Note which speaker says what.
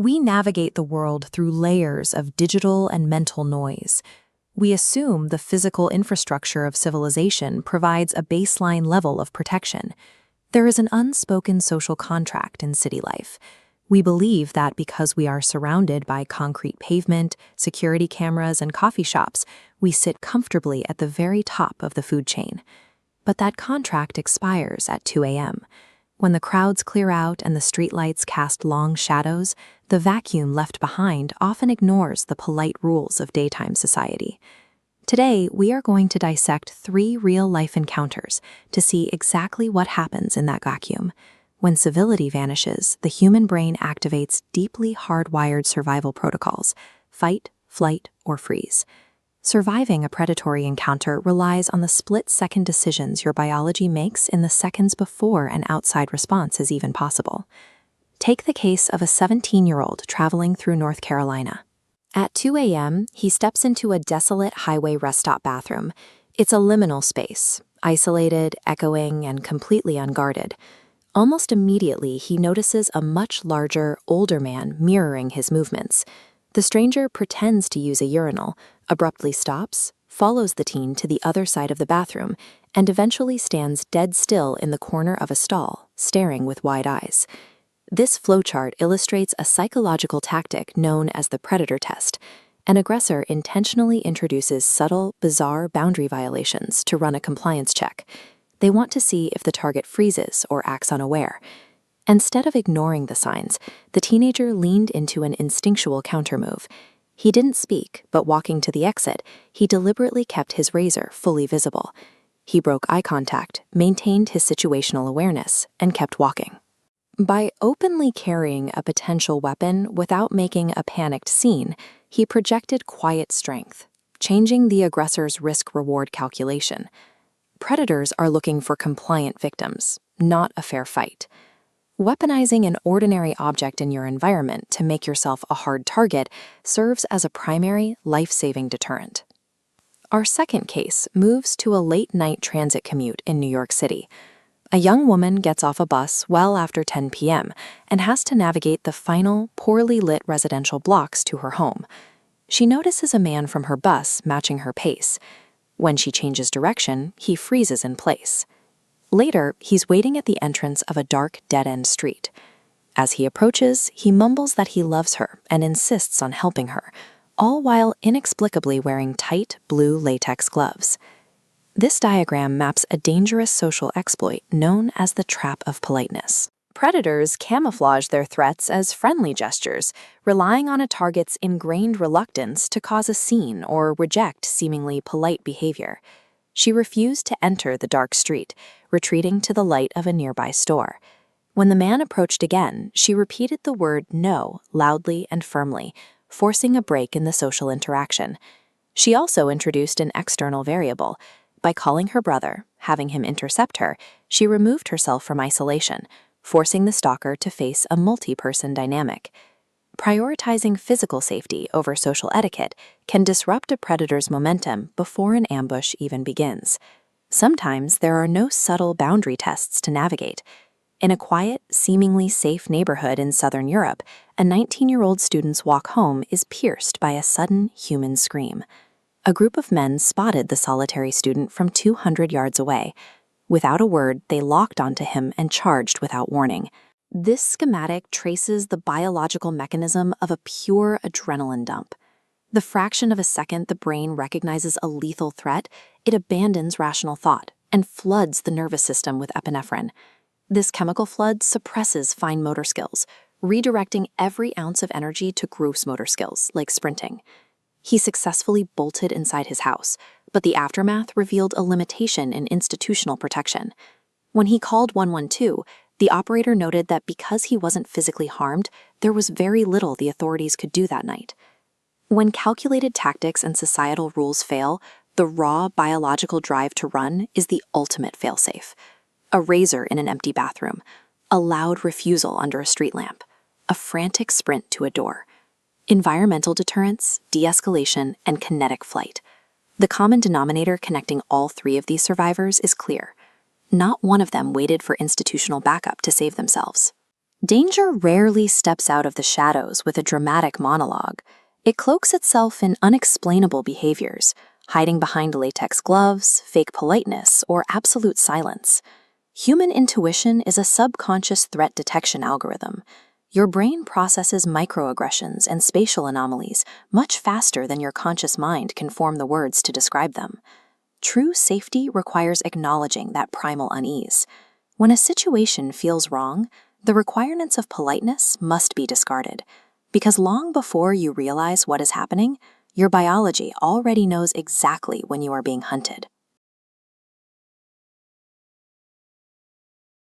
Speaker 1: We navigate the world through layers of digital and mental noise. We assume the physical infrastructure of civilization provides a baseline level of protection. There is an unspoken social contract in city life. We believe that because we are surrounded by concrete pavement, security cameras, and coffee shops, we sit comfortably at the very top of the food chain. But that contract expires at 2 a.m. When the crowds clear out and the streetlights cast long shadows, the vacuum left behind often ignores the polite rules of daytime society. Today, we are going to dissect 3 real-life encounters to see exactly what happens in that vacuum. When civility vanishes, the human brain activates deeply hardwired survival protocols: fight, flight, or freeze. Surviving a predatory encounter relies on the split-second decisions your biology makes in the seconds before an outside response is even possible. Take the case of a 17-year-old traveling through North Carolina. At 2 a.m., he steps into a desolate highway rest stop bathroom. It's a liminal space, isolated, echoing, and completely unguarded. Almost immediately, he notices a much larger, older man mirroring his movements. The stranger pretends to use a urinal, abruptly stops, follows the teen to the other side of the bathroom, and eventually stands dead still in the corner of a stall, staring with wide eyes. This flowchart illustrates a psychological tactic known as the predator test. An aggressor intentionally introduces subtle, bizarre boundary violations to run a compliance check. They want to see if the target freezes or acts unaware. Instead of ignoring the signs, the teenager leaned into an instinctual countermove. He didn't speak, but walking to the exit, he deliberately kept his razor fully visible. He broke eye contact, maintained his situational awareness, and kept walking. By openly carrying a potential weapon without making a panicked scene, he projected quiet strength, changing the aggressor's risk-reward calculation. Predators are looking for compliant victims, not a fair fight. Weaponizing an ordinary object in your environment to make yourself a hard target serves as a primary, life-saving deterrent. Our second case moves to a late-night transit commute in New York City. A young woman gets off a bus well after 10 p.m. and has to navigate the final, poorly lit residential blocks to her home. She notices a man from her bus matching her pace. When she changes direction, he freezes in place. Later, he's waiting at the entrance of a dark, dead-end street. As he approaches, he mumbles that he loves her and insists on helping her, all while inexplicably wearing tight, blue latex gloves. This diagram maps a dangerous social exploit known as the trap of politeness. Predators camouflage their threats as friendly gestures, relying on a target's ingrained reluctance to cause a scene or reject seemingly polite behavior. She refused to enter the dark street, retreating to the light of a nearby store. When the man approached again, she repeated the word no loudly and firmly, forcing a break in the social interaction. She also introduced an external variable. By calling her brother, having him intercept her, she removed herself from isolation, forcing the stalker to face a multi-person dynamic. Prioritizing physical safety over social etiquette can disrupt a predator's momentum before an ambush even begins. Sometimes there are no subtle boundary tests to navigate. In a quiet, seemingly safe neighborhood in southern Europe, a 19-year-old student's walk home is pierced by a sudden human scream. A group of men spotted the solitary student from 200 yards away. Without a word, they locked onto him and charged without warning. This schematic traces the biological mechanism of a pure adrenaline dump. The fraction of a second the brain recognizes a lethal threat, it abandons rational thought and floods the nervous system with epinephrine. This chemical flood suppresses fine motor skills, redirecting every ounce of energy to gross motor skills, like sprinting. He successfully bolted inside his house, but the aftermath revealed a limitation in institutional protection. When he called 112, the operator noted that because he wasn't physically harmed, there was very little the authorities could do that night. When calculated tactics and societal rules fail, the raw biological drive to run is the ultimate failsafe. A razor in an empty bathroom, a loud refusal under a street lamp, a frantic sprint to a door. Environmental deterrence, de-escalation, and kinetic flight. The common denominator connecting all 3 of these survivors is clear. Not one of them waited for institutional backup to save themselves. Danger rarely steps out of the shadows with a dramatic monologue. It cloaks itself in unexplainable behaviors, hiding behind latex gloves, fake politeness, or absolute silence. Human intuition is a subconscious threat detection algorithm. Your brain processes microaggressions and spatial anomalies much faster than your conscious mind can form the words to describe them. True safety requires acknowledging that primal unease. When a situation feels wrong, the requirements of politeness must be discarded, because long before you realize what is happening, your biology already knows exactly when you are being hunted.